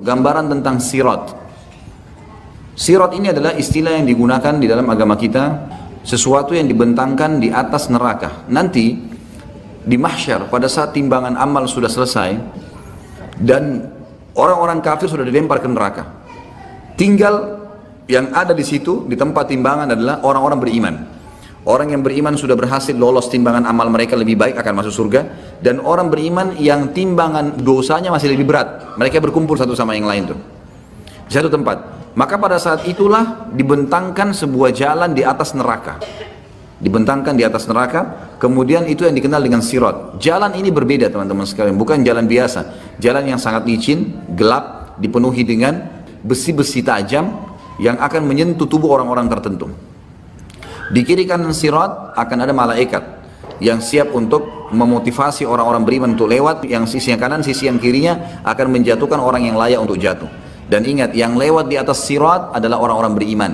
gambaran tentang sirat. Sirat ini adalah istilah yang digunakan di dalam agama kita, sesuatu yang dibentangkan di atas neraka. Nanti di mahsyar pada saat timbangan amal sudah selesai dan orang-orang kafir sudah dilempar ke neraka, tinggal yang ada di situ di tempat timbangan adalah orang-orang beriman. Orang yang beriman sudah berhasil lolos timbangan amal mereka lebih baik akan masuk surga, dan orang beriman yang timbangan dosanya masih lebih berat, mereka berkumpul satu sama yang lain tuh di satu tempat. Maka pada saat itulah dibentangkan sebuah jalan di atas neraka, dibentangkan di atas neraka. Kemudian itu yang dikenal dengan sirat. Jalan ini berbeda teman-teman sekalian, bukan jalan biasa, jalan yang sangat licin, gelap, dipenuhi dengan besi-besi tajam yang akan menyentuh tubuh orang-orang tertentu. Di kiri kanan sirat akan ada malaikat yang siap untuk memotivasi orang-orang beriman untuk lewat. Yang sisi yang kanan, sisi yang kirinya akan menjatuhkan orang yang layak untuk jatuh. Dan ingat, yang lewat di atas sirat adalah orang-orang beriman.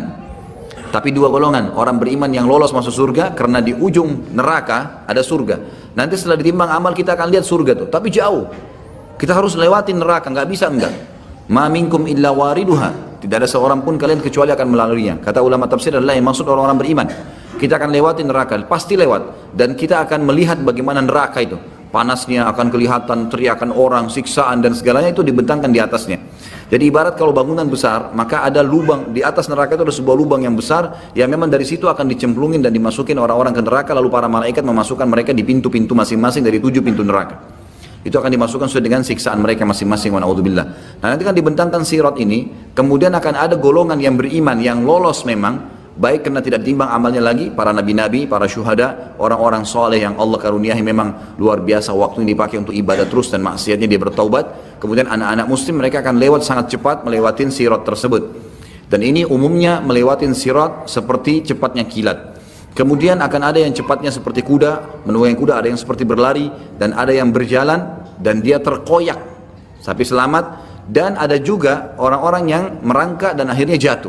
Tapi dua golongan, orang beriman yang lolos masuk surga karena di ujung neraka ada surga. Nanti setelah ditimbang amal kita akan lihat surga tuh, tapi jauh. Kita harus lewatin neraka, nggak bisa enggak. Ma minkum illa wariduha. Tidak ada seorang pun kalian kecuali akan melaluinya. Kata ulama tafsir adalah yang maksud orang-orang beriman. Kita akan lewati neraka, pasti lewat. Dan kita akan melihat bagaimana neraka itu. Panasnya akan kelihatan, teriakan orang, siksaan dan segalanya itu dibentangkan di atasnya. Jadi ibarat kalau bangunan besar, maka ada lubang di atas neraka itu, ada sebuah lubang yang besar yang memang dari situ akan dicemplungin dan dimasukin orang-orang ke neraka, lalu para malaikat memasukkan mereka di pintu-pintu masing-masing dari 7 pintu neraka. Itu akan dimasukkan sesuai dengan siksaan mereka masing-masing, wa na'udzubillah. Nah, nanti kan dibentangkan sirat ini, kemudian akan ada golongan yang beriman yang lolos memang, baik karena tidak ditimbang amalnya lagi, para nabi-nabi, para syuhada, orang-orang soleh yang Allah karuniahi memang luar biasa, waktu ini dipakai untuk ibadah terus dan maksiatnya dia bertaubat. Kemudian anak-anak muslim mereka akan lewat sangat cepat melewatin sirat tersebut. Dan ini umumnya melewatin sirat seperti cepatnya kilat. Kemudian akan ada yang cepatnya seperti kuda, menunggangi kuda, ada yang seperti berlari, dan ada yang berjalan dan dia terkoyak tapi selamat, dan ada juga orang-orang yang merangkak dan akhirnya jatuh,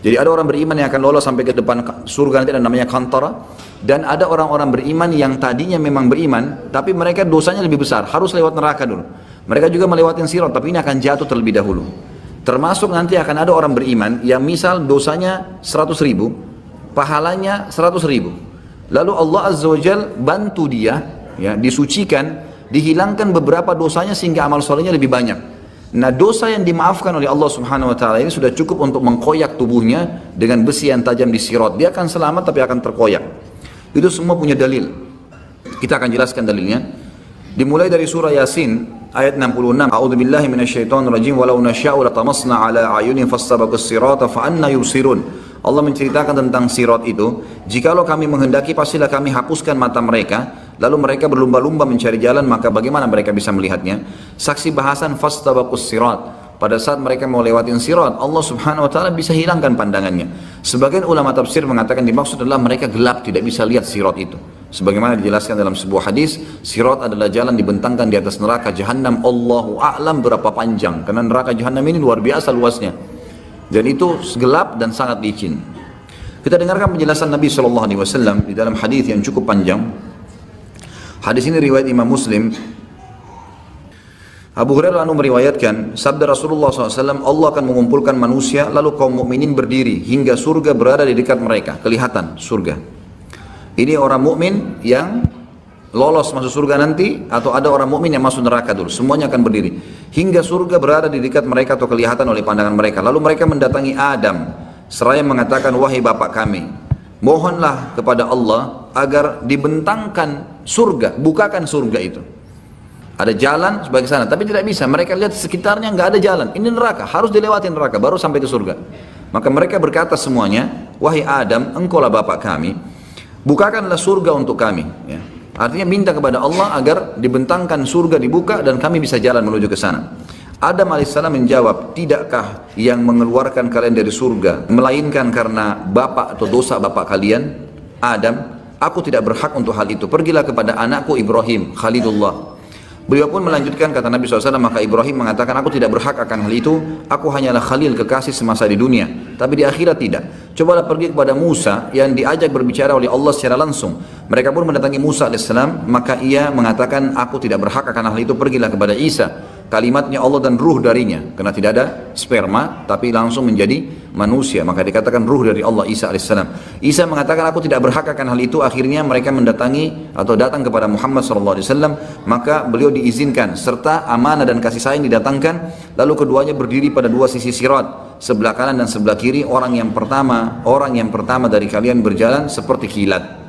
Jadi ada orang beriman yang akan lolos sampai ke depan surga nanti, dan namanya kantara. Dan ada orang-orang beriman yang tadinya memang beriman tapi mereka dosanya lebih besar, harus lewat neraka dulu. Mereka juga melewati sirat, tapi ini akan jatuh terlebih dahulu. Termasuk nanti akan ada orang beriman yang misal dosanya 100.000, pahalanya 100.000. Lalu Allah Azza wa Jal bantu dia, ya, disucikan, dihilangkan beberapa dosanya sehingga amal solehnya lebih banyak. Nah, dosa yang dimaafkan oleh Allah Subhanahu wa taala ini sudah cukup untuk mengkoyak tubuhnya dengan besi yang tajam di sirat. Dia akan selamat tapi akan terkoyak. Itu semua punya dalil. Kita akan jelaskan dalilnya. Dimulai dari surah Yasin ayat 66. A'udzubillahi minasyaitonir rajim. Walau nasya'u latamasna 'ala a'yunihim fastabaqus sirata fa anna yubsirun. Allah menceritakan tentang sirat itu, jikalau kami menghendaki pastilah kami hapuskan mata mereka, lalu mereka berlumba-lumba mencari jalan, maka bagaimana mereka bisa melihatnya? Saksi bahasan fastabaqus sirat, pada saat mereka mau lewatin sirat, Allah Subhanahu wa taala bisa hilangkan pandangannya. Sebagian ulama tafsir mengatakan dimaksud adalah mereka gelap, tidak bisa lihat sirat itu. Sebagaimana dijelaskan dalam sebuah hadis, sirat adalah jalan dibentangkan di atas neraka Jahannam, Allahu a'lam berapa panjang, karena neraka Jahannam ini luar biasa luasnya. Dan itu gelap dan sangat licin. Kita dengarkan penjelasan Nabi SAW di dalam hadis yang cukup panjang. Hadis ini riwayat Imam Muslim. Abu Hurairah lalu meriwayatkan sabda Rasulullah SAW, Allah akan mengumpulkan manusia lalu kaum mukminin berdiri hingga surga berada di dekat mereka, kelihatan surga. Ini orang mukmin yang lolos masuk surga nanti, atau ada orang mukmin yang masuk neraka dulu, semuanya akan berdiri hingga surga berada di dekat mereka atau kelihatan oleh pandangan mereka. Lalu mereka mendatangi Adam seraya mengatakan, wahai bapak kami, mohonlah kepada Allah agar dibentangkan surga, bukakan surga itu. Ada jalan sebagai sana, tapi tidak bisa. Mereka lihat sekitarnya nggak ada jalan, ini neraka, harus dilewati neraka baru sampai ke surga. Maka mereka berkata semuanya, wahai Adam, engkaulah bapak kami, bukakanlah surga untuk kami, ya. Artinya minta kepada Allah agar dibentangkan surga dibuka dan kami bisa jalan menuju ke sana. Adam alaihissalam menjawab, tidakkah yang mengeluarkan kalian dari surga melainkan karena bapak atau dosa bapak kalian Adam? Aku tidak berhak untuk hal itu. Pergilah kepada anakku Ibrahim, Khalilullah. Beliau pun melanjutkan, kata Nabi SAW, maka Ibrahim mengatakan, aku tidak berhak akan hal itu, aku hanyalah Khalil, kekasih semasa di dunia, tapi di akhirat tidak. Cobalah pergi kepada Musa yang diajak berbicara oleh Allah secara langsung. Mereka pun mendatangi Musa AS, maka ia mengatakan, aku tidak berhak akan hal itu, pergilah kepada Isa. kalimatnya Allah dan ruh darinya, karena tidak ada sperma tapi langsung menjadi manusia, maka dikatakan ruh dari Allah Isa alaihissalam. Isa mengatakan aku tidak berhak akan hal itu. Akhirnya mereka mendatangi atau datang kepada Muhammad SAW, maka beliau diizinkan serta amanah dan kasih sayang didatangkan. Lalu keduanya berdiri pada dua sisi sirat, sebelah kanan dan sebelah kiri. Orang yang pertama dari kalian berjalan seperti kilat.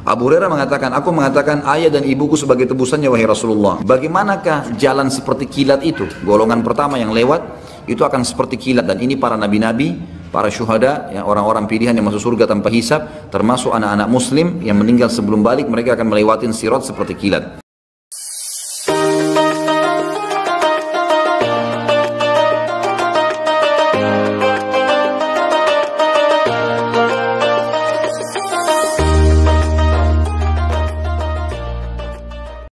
Abu Hurairah mengatakan, aku mengatakan ayah dan ibuku sebagai tebusannya wahai Rasulullah. Bagaimanakah jalan seperti kilat itu? Golongan pertama yang lewat itu akan seperti kilat, dan ini para nabi-nabi, para syuhada, yang orang-orang pilihan yang masuk surga tanpa hisab, termasuk anak-anak muslim yang meninggal sebelum balik, mereka akan melewati sirat seperti kilat.